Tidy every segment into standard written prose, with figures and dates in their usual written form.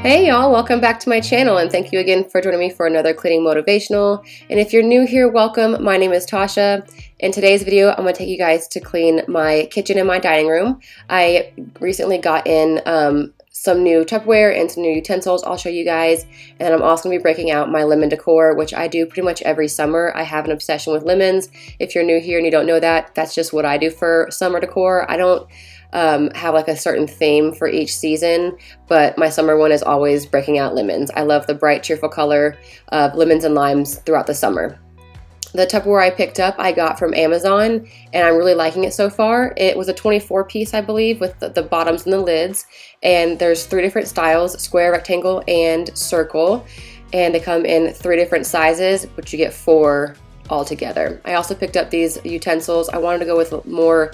Hey y'all, welcome back to my channel and thank you again for joining me for another cleaning motivational. And if you're new here, welcome. My name is Tasha. In today's video, I'm going to take you guys to clean my kitchen and my dining room. I recently got in some new Tupperware and some new utensils I'll show you guys. And I'm also going to be breaking out my lemon decor, which I do pretty much every summer. I have an obsession with lemons. If you're new here and you don't know that, that's just what I do for summer decor. I don't have like a certain theme for each season, but my summer one is always breaking out lemons. I love the bright, cheerful color of lemons and limes throughout the summer. The Tupperware I picked up, I got from Amazon, and I'm really liking it so far. It was a 24 piece, I believe, with the bottoms and the lids, and there's 3 different styles: square, rectangle, and circle, and they come in 3 different sizes, but you get 4 altogether. I also picked up these utensils. I wanted to go with more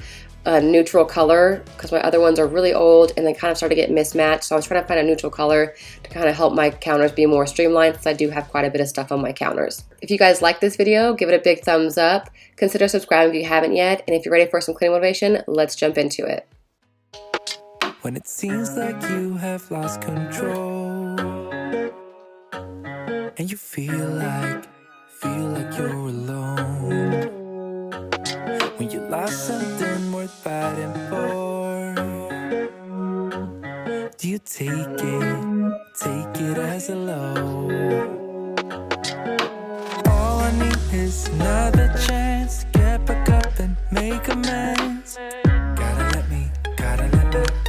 neutral color because my other ones are really old and they kind of started to get mismatched, so I was trying to find a neutral color to kind of help my counters be more streamlined, since I do have quite a bit of stuff on my counters. If you guys like this video, give it a big thumbs up, consider subscribing if you haven't yet, and if you're ready for some cleaning motivation, let's jump into it. When it seems like you have lost control and you feel like you're alone, when you lost something worth fighting for, do you take it as a low? All I need is another chance to get back up and make amends. Gotta let me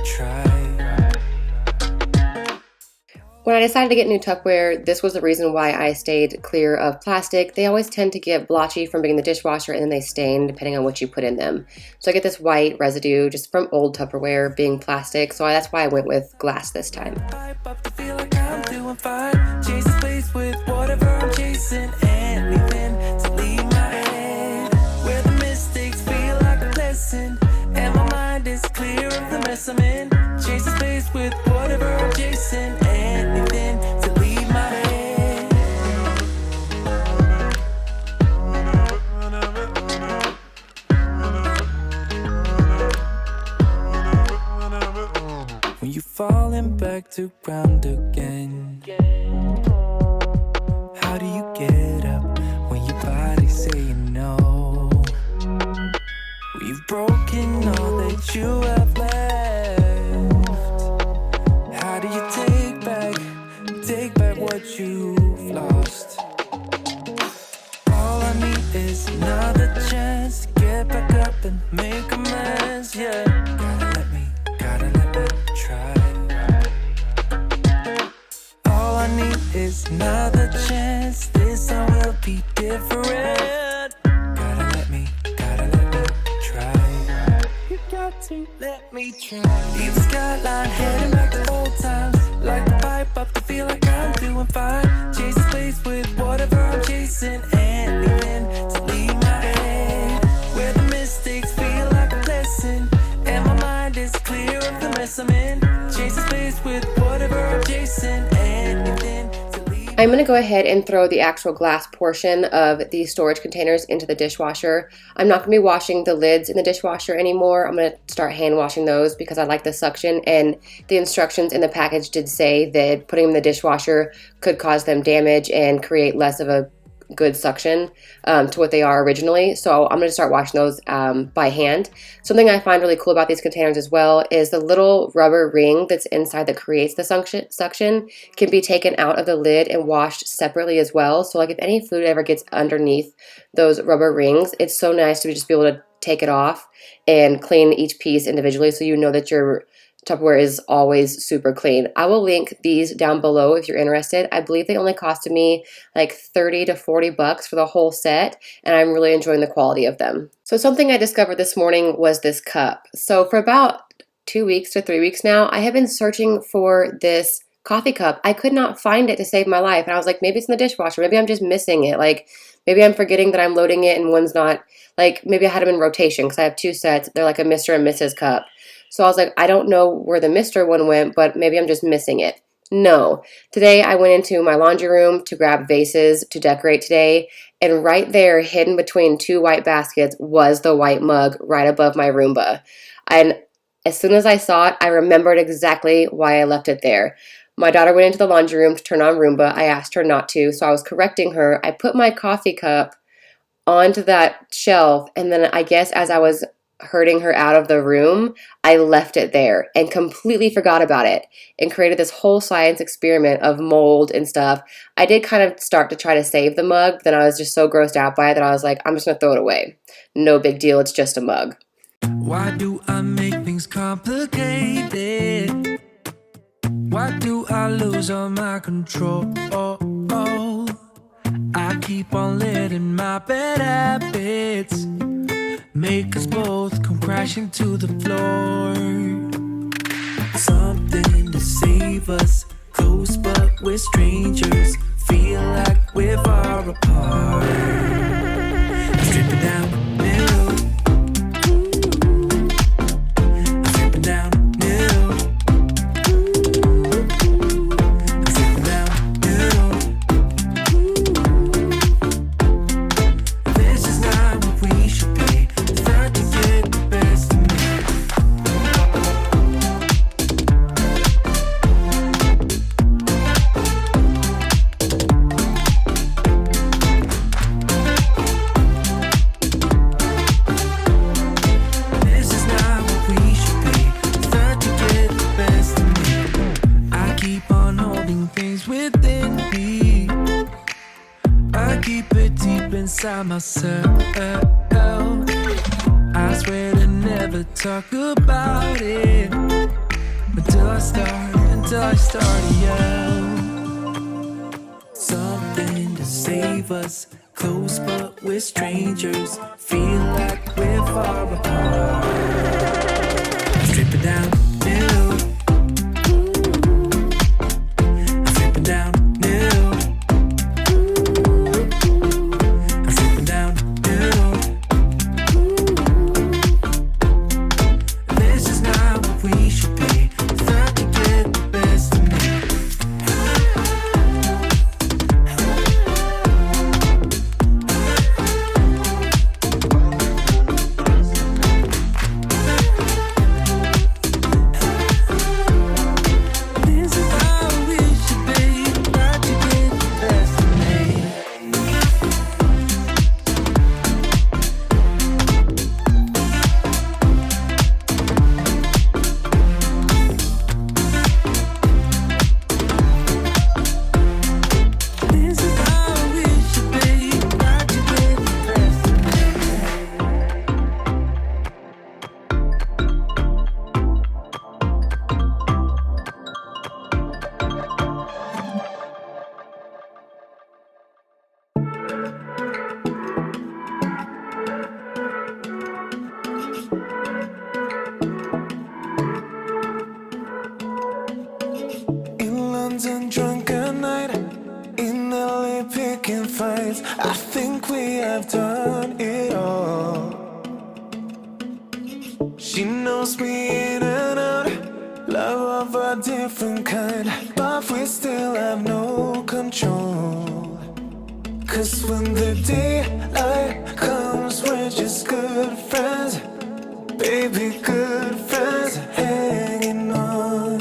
try. When I decided to get new Tupperware, this was the reason why I stayed clear of plastic. They always tend to get blotchy from being in the dishwasher, and then they stain depending on what you put in them. So I get this white residue just from old Tupperware being plastic, so that's why I went with glass this time. Pipe up to feel like I'm doing fine. Chase the space with whatever I'm chasing, anything to leave my head where the mistakes feel like a lesson, and my mind is clear of the mess I'm in. Chase the space with whatever I'm chasing, anything to leave my head. When you're falling back to ground again, how do you get up when your body's saying no? When you've broken all that you have left, how do you take back what you've lost? All I need is another chance to get back up and make amends, yeah. Gotta let me try. All I need is another chance, this time will be different. Gotta let me try. You got to let me try. Leave the skyline heading back to old times, like the pipe up to feel like I'm doing fine. Chase the space with whatever I'm chasing, anything to leave my head where the mistakes feel like a lesson, and my mind is clear of the mess I'm in. Chase the space with whatever I'm chasing, anything to leave. I'm going to go ahead and throw the actual glass portion of these storage containers into the dishwasher. I'm not going to be washing the lids in the dishwasher anymore. I'm going to start hand washing those because I like the suction, and the instructions in the package did say that putting them in the dishwasher could cause them damage and create less of a good suction to what they are originally. So I'm going to start washing those by hand. Something I find really cool about these containers as well is the little rubber ring that's inside that creates the suction can be taken out of the lid and washed separately as well. So like if any food ever gets underneath those rubber rings, it's so nice to just be able to take it off and clean each piece individually, so you know that your Tupperware is always super clean. I will link these down below if you're interested. I believe they only costed me like 30 to 40 bucks for the whole set, and I'm really enjoying the quality of them. So something I discovered this morning was this cup. So for about 2 weeks to 3 weeks now, I have been searching for this coffee cup. I could not find it to save my life, and I was like, maybe it's in the dishwasher. Maybe I'm just missing it. Like maybe I'm forgetting that I'm loading it and one's not. Like maybe I had them in rotation because I have 2 sets. They're like a Mr. and Mrs. cup. So I was like, I don't know where the Mr. one went, but maybe I'm just missing it. No. Today I went into my laundry room to grab vases to decorate today, and right there, hidden between 2 white baskets, was the white mug right above my Roomba. And as soon as I saw it, I remembered exactly why I left it there. My daughter went into the laundry room to turn on Roomba. I asked her not to, so I was correcting her. I put my coffee cup onto that shelf, and then I guess as I was herding her out of the room, I left it there and completely forgot about it and created this whole science experiment of mold and stuff. I did kind of start to try to save the mug, but then I was just so grossed out by it that I was like, I'm just going to throw it away. No big deal, it's just a mug. Why do I make things complicated? Why do I lose all my control? I keep on letting my bad habits make us both come crashing to the floor. Something to save us, close but we're strangers. Feel like we're far apart. Stripping down the middle. Stripping down the middle. Stripping down the middle. This is not what we should be. Start to get the best of me. This is not what we should be. Start to get the best of me. I keep on holding things within me. I keep it deep inside myself. I swear to never talk about it until I start to yell. Something to save us, close but we're strangers. Feel like we're far apart. Strip it down the middle. Strip it down the middle. Strip it down the middle. This is not what we should be. Start to get the best of me. This is how we should be. Start to get the best of me. This is how we should be. Start to get the best of me. In London, drunk at night. In LA, picking fights. I think we have done it all. She knows me in and out. Love of a different kind. But we still have no control. 'Cause when the daylight comes, we're just good friends. Baby, good friends hanging on.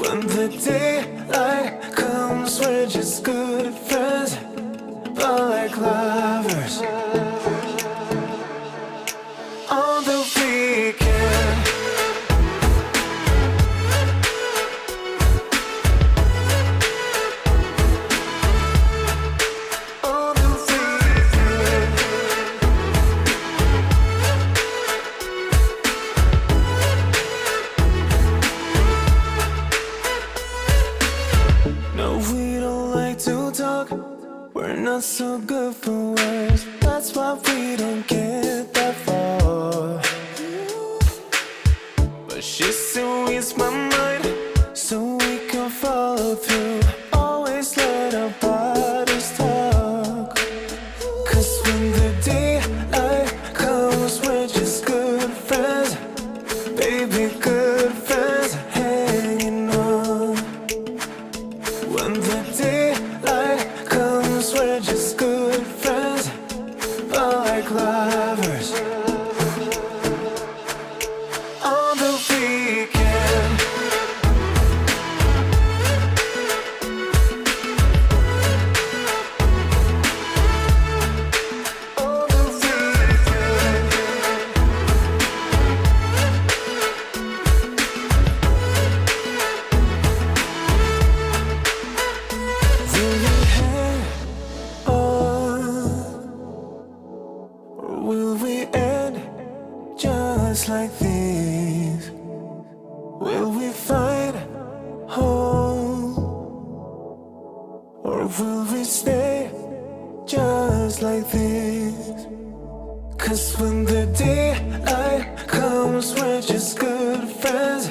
When the daylight comes, we're just good friends, but like lovers. On the weekend, on the weekend, no, we don't like to talk. We're not so good for words. That's why we don't get that far. But she still reads my mind, so we can follow through. Always let our bodies talk. 'Cause when the daylight comes, we're just good friends. Baby, good friends hanging on. When the daylight comes, we're just good just like these? Will we find home? Or will we stay just like this? 'Cause when the daylight comes, we're just good friends.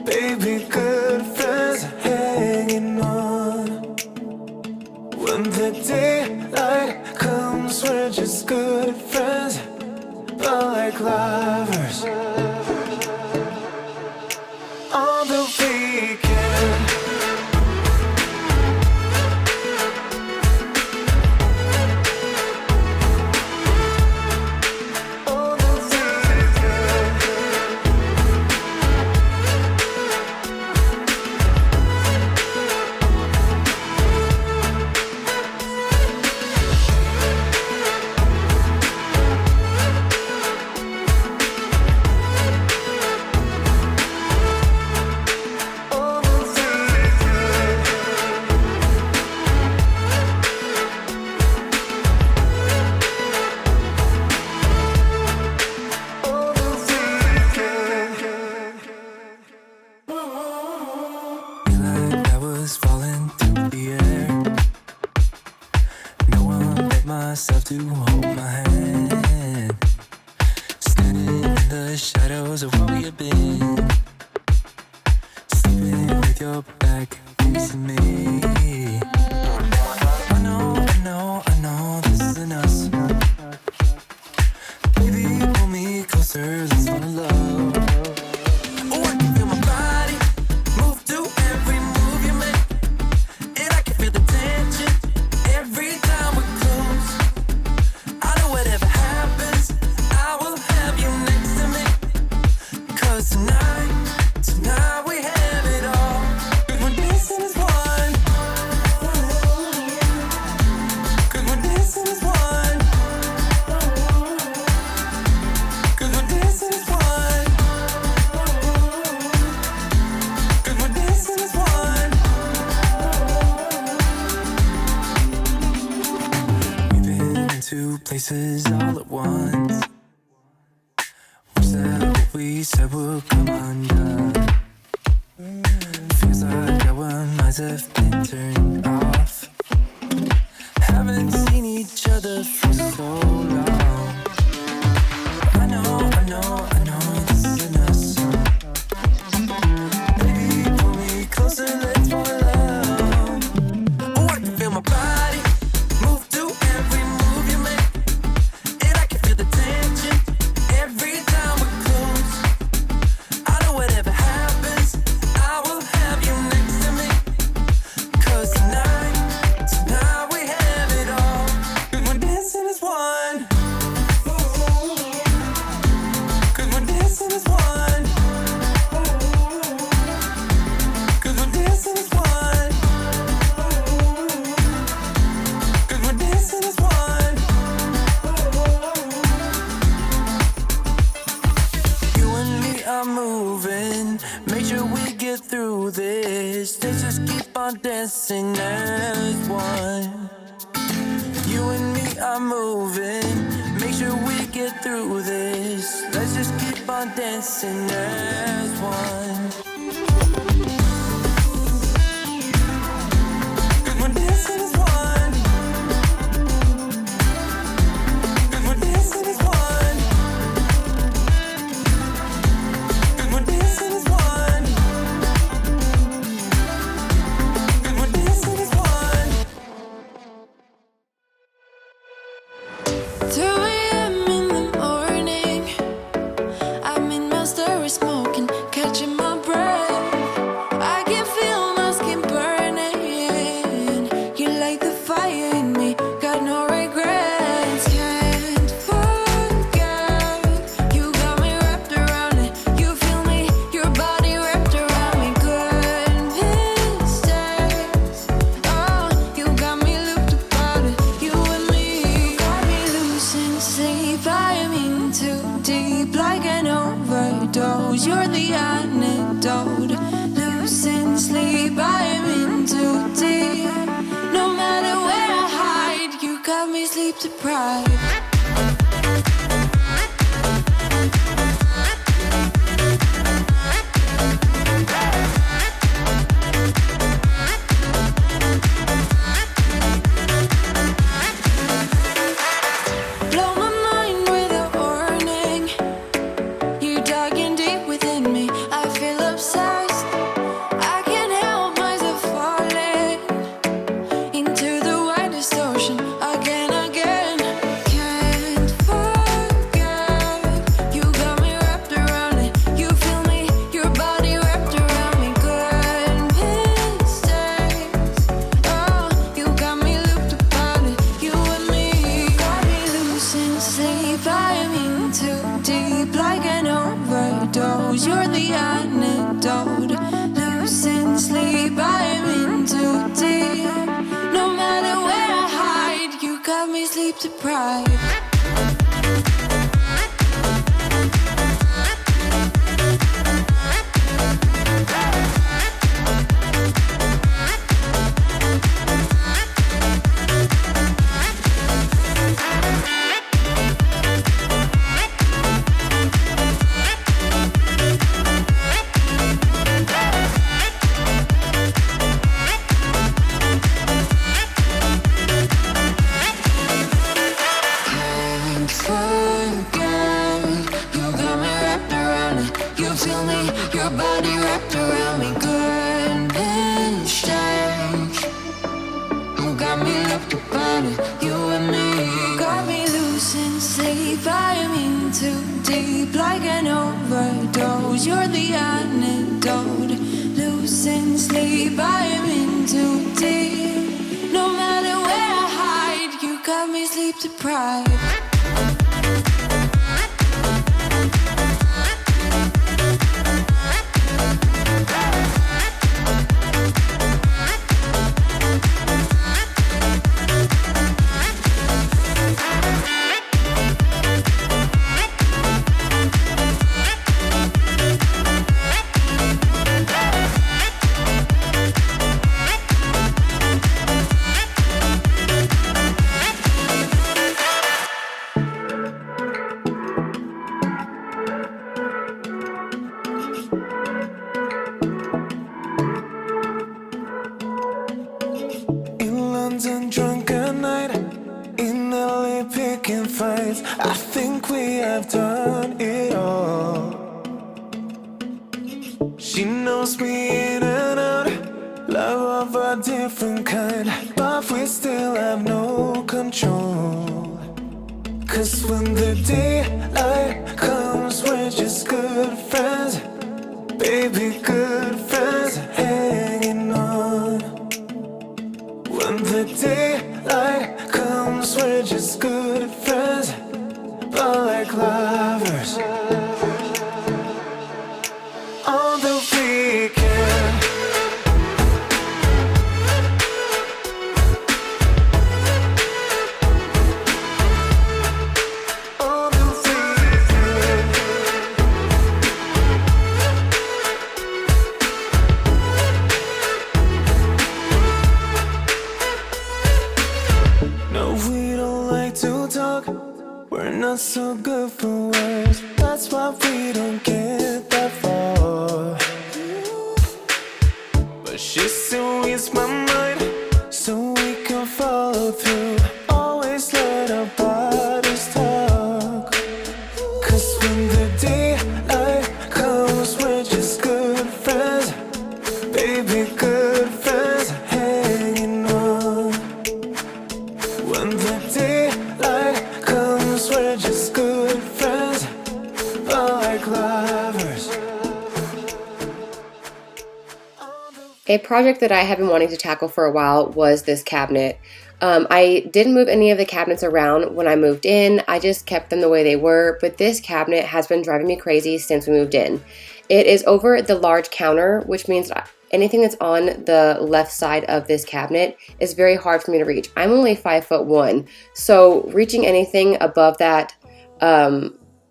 Baby, good friends hanging on. When the daylight comes, we're just good friends, but like lovers on the weekend. On the weekend. Myself to hold my hand, standing in the shadows of where we have been, sleeping with your back facing me. I know this isn't us. Baby, pull me closer, let's fall in love. Oh, I can feel my body move to every move you make, and I can feel the tension every time we close. I know whatever happens, I will have you next to me. 'Cause tonight we have it all. 'Cause we're dancing as one. 'Cause we're dancing as one. 'Cause we're dancing as one. 'Cause we're dancing as one. We've been into places all at once. Was that what we said would come undone? Feels like our minds have been turned off. Haven't seen each other for so long. I know this isn't us. Baby, pull me closer, let's fall in love. Oh, I can feel my body move to every move you make, and I can feel the tension every time we close. I know whatever happens, I will have you next to me. 'Cause tonight we have it all. 'Cause we're dancing as one. 'Cause we're dancing as one. 'Cause we're dancing as one. 'Cause we're dancing as one. You and me are moving, make sure we get through this. Let's just keep on dancing as one. You and me are moving, make sure we get through this. Let's just keep on dancing as one. 'Cause we're dancing as one. 'Cause we're dancing as one. 'Cause we're dancing as one. 'Cause we're dancing as one. 2 a.m. in the morning, I'm in my story smoking, catching my breath. I can feel my skin burning. You light the fire in me, got no regrets. Can't forget, you got me wrapped around it. You feel me, your body wrapped around me. Good mistakes. Oh, you got me looped about it. You and me, you got me losing sleep. I am in too deep, like an overdose. You're the antidote. Losing sleep, I am in too deep. No matter where I hide, you got me sleep deprived. deep like an overdose. You're the antidote. Losing sleep, I'm in too deep. No matter where I hide, you got me sleep deprived. You're the antidote. Losing sleep, I'm in too deep. No matter where I hide, you got me sleep deprived. Drunk at night, in LA picking fights. I think we have done it all. She knows me in and out, love of a different kind, but we still have no control. Cause when the daylight comes, we're just good friends, baby, good friends, hanging on. When the daylight comes, we're just good friends, but like lovers on the weekend. On the weekend. No, we don't like to talk, we're not so good for words. That's why we don't get that far. But she still reads my mind, so we can follow through. Always let our bodies talk. Cause when the daylight comes, we're just good friends, baby, good friends, hanging on. When the daylight comes, we're just good friends, but like lovers. A project that I have been wanting to tackle for a while was this cabinet. I didn't move any of the cabinets around when I moved in. I just kept them the way they were, but this cabinet has been driving me crazy since we moved in. It is over the large counter, which means anything that's on the left side of this cabinet is very hard for me to reach. I'm only 5'1", so reaching anything above that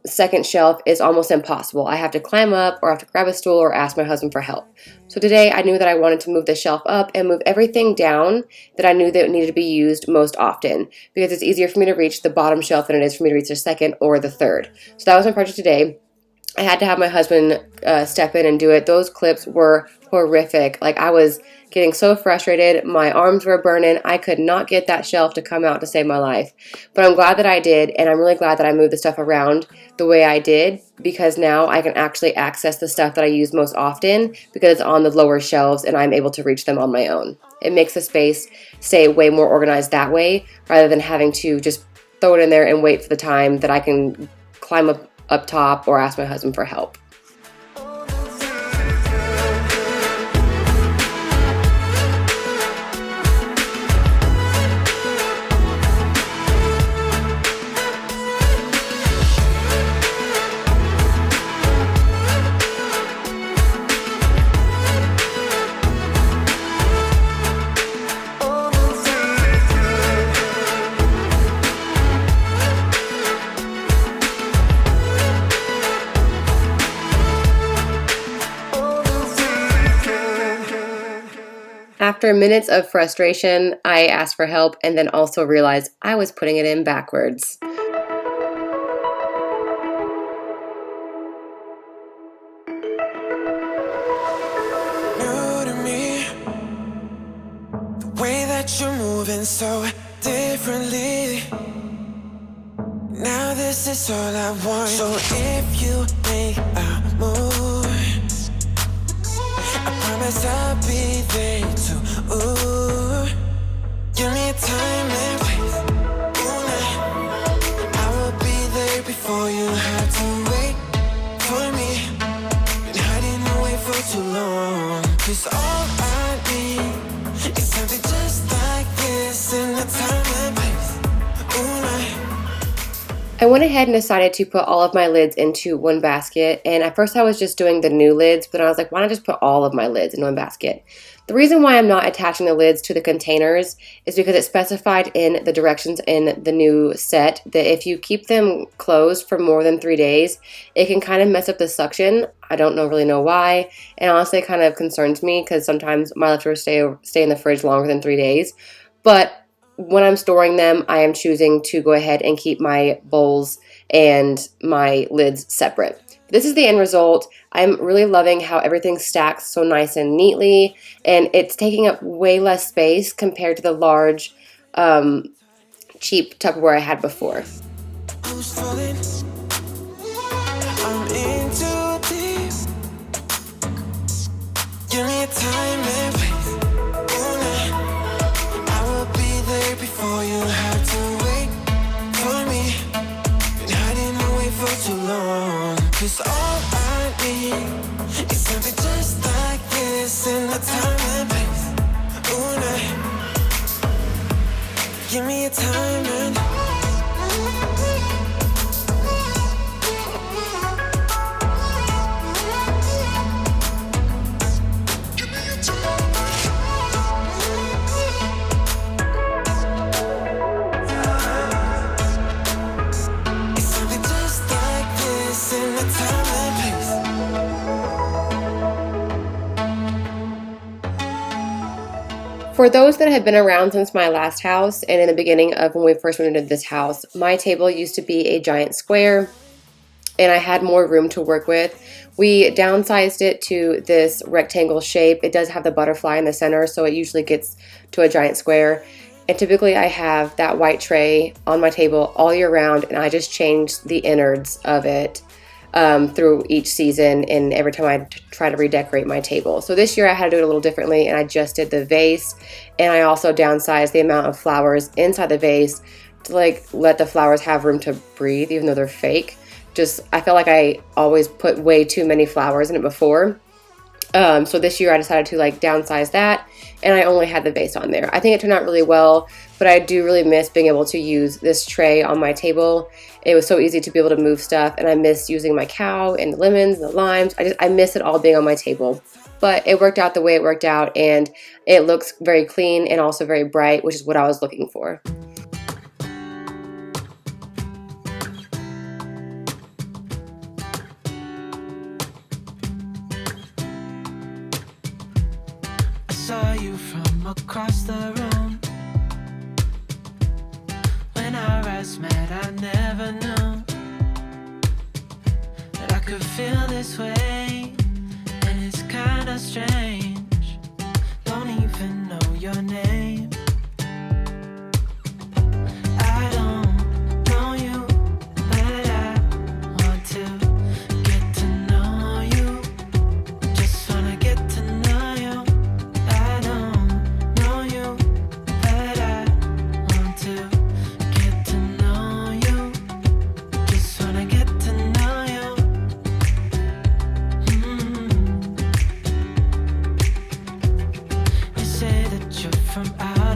second shelf is almost impossible. I have to climb up or I have to grab a stool or ask my husband for help. So today I knew that I wanted to move the shelf up and move everything down that I knew that needed to be used most often, because it's easier for me to reach the bottom shelf than it is for me to reach the second or the third. So that was my project today. I had to have my husband step in and do it. Those clips were horrific. Like, I was getting so frustrated. My arms were burning. I could not get that shelf to come out to save my life. But I'm glad that I did, and I'm really glad that I moved the stuff around the way I did, because now I can actually access the stuff that I use most often because it's on the lower shelves and I'm able to reach them on my own. It makes the space stay way more organized that way, rather than having to just throw it in there and wait for the time that I can climb up top or ask my husband for help. After minutes of frustration, I asked for help and then also realized I was putting it in backwards. New to me, the way that you're moving so differently. Now this is all I want. So if you make a move, I promise I'll be there too. Ooh, give me time and place. I will be there before you have to wait for me. Been hiding away for too long. 'Cause all I need is something just like this in the time and place. Ooh, I went ahead and decided to put all of my lids into one basket, and at first I was just doing the new lids, but then I was like, why not just put all of my lids in one basket? The reason why I'm not attaching the lids to the containers is because it specified in the directions in the new set that if you keep them closed for more than 3 days, it can kind of mess up the suction. I don't really know why, and honestly it kind of concerns me because sometimes my leftovers stay in the fridge longer than 3 days, but when I'm storing them, I am choosing to go ahead and keep my bowls and my lids separate. This is the end result. I'm really loving how everything stacks so nice and neatly, and it's taking up way less space compared to the large, cheap Tupperware I had before. who's falling? I'm in too deep. Give me a time and place. Before you have to wait for me. Been hiding away for too long. 'Cause all I need is something just like this in the time and place. Ooh, nah. Give me a time and For those that have been around since my last house and in the beginning of when we first moved into this house, my table used to be a giant square and I had more room to work with. We downsized it to this rectangle shape. It does have the butterfly in the center, so it usually gets to a giant square. And typically I have that white tray on my table all year round, and I just change the innards of it through each season and every time I try to redecorate my table. So this year I had to do it a little differently, and I just did the vase, and I also downsized the amount of flowers inside the vase to like let the flowers have room to breathe even though they're fake. I felt like I always put way too many flowers in it before. So this year I decided to like downsize that, and I only had the vase on there. I think it turned out really well, but I do really miss being able to use this tray on my table. It was so easy to be able to move stuff, and I miss using my cow and the lemons and the limes. I miss it all being on my table. But it worked out the way it worked out, and it looks very clean and also very bright, which is what I was looking for. I saw you from across the room. When our eyes met, I never knew that I could feel this way, and it's kinda strange. Don't even know your name. I don't know you, but I want to get to know you. Just wanna get to know you. I don't know you, but I want to get to know you. Just wanna get to know you. You say that you're from out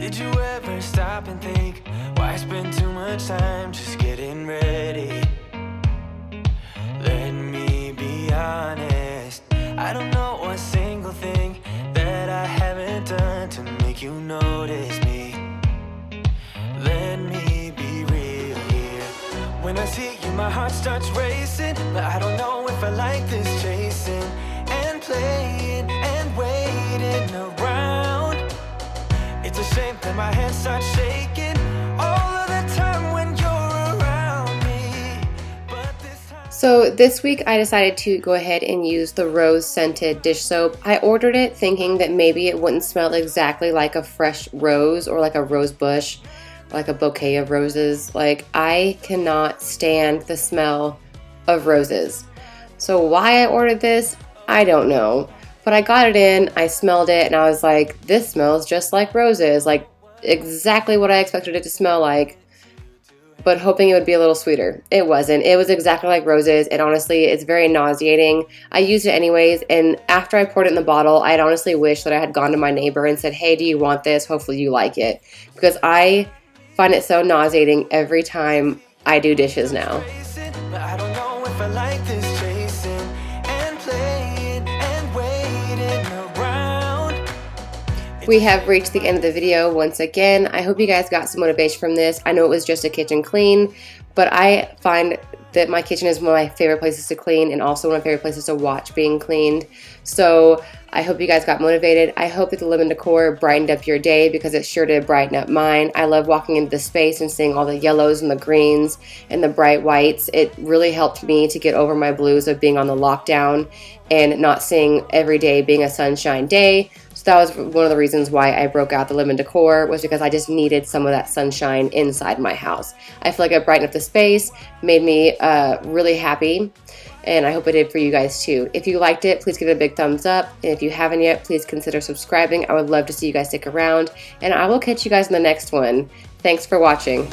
Did you ever stop and think, why spend too much time just getting ready? Let me be honest, I don't know a single thing that I haven't done to make you notice me. Let me be real here. When I see you, my heart starts racing, but I don't know if I like this chasing and playing and waiting around. It's a shame that my hands start shaking all of the time when you're around me. But this time... So this week I decided to go ahead and use the rose scented dish soap. I ordered it thinking that maybe it wouldn't smell exactly like a fresh rose or like a rose bush, like a bouquet of roses. Like, I cannot stand the smell of roses. So why I ordered this, I don't know. But I got it in, I smelled it, and I was like, this smells just like roses. Like, exactly what I expected it to smell like, but hoping it would be a little sweeter. It wasn't. It was exactly like roses, and honestly, it's very nauseating. I used it anyways, and after I poured it in the bottle, I'd honestly wish that I had gone to my neighbor and said, hey, do you want this? Hopefully you like it. Because I find it so nauseating every time I do dishes now. But I don't know if I like this chasing and playing and waiting around. We have reached the end of the video once again. I hope you guys got some motivation from this. I know it was just a kitchen clean, but I find that my kitchen is one of my favorite places to clean and also one of my favorite places to watch being cleaned. So I hope you guys got motivated. I hope that the Lemon Decor brightened up your day, because it sure did brighten up mine. I love walking into the space and seeing all the yellows and the greens and the bright whites. It really helped me to get over my blues of being on the lockdown and not seeing every day being a sunshine day. So that was one of the reasons why I broke out the Lemon Decor, was because I just needed some of that sunshine inside my house. I feel like it brightened up the space, made me really happy, and I hope it did for you guys too. If you liked it, please give it a big thumbs up, and if you haven't yet, please consider subscribing. I would love to see you guys stick around, and I will catch you guys in the next one. Thanks for watching.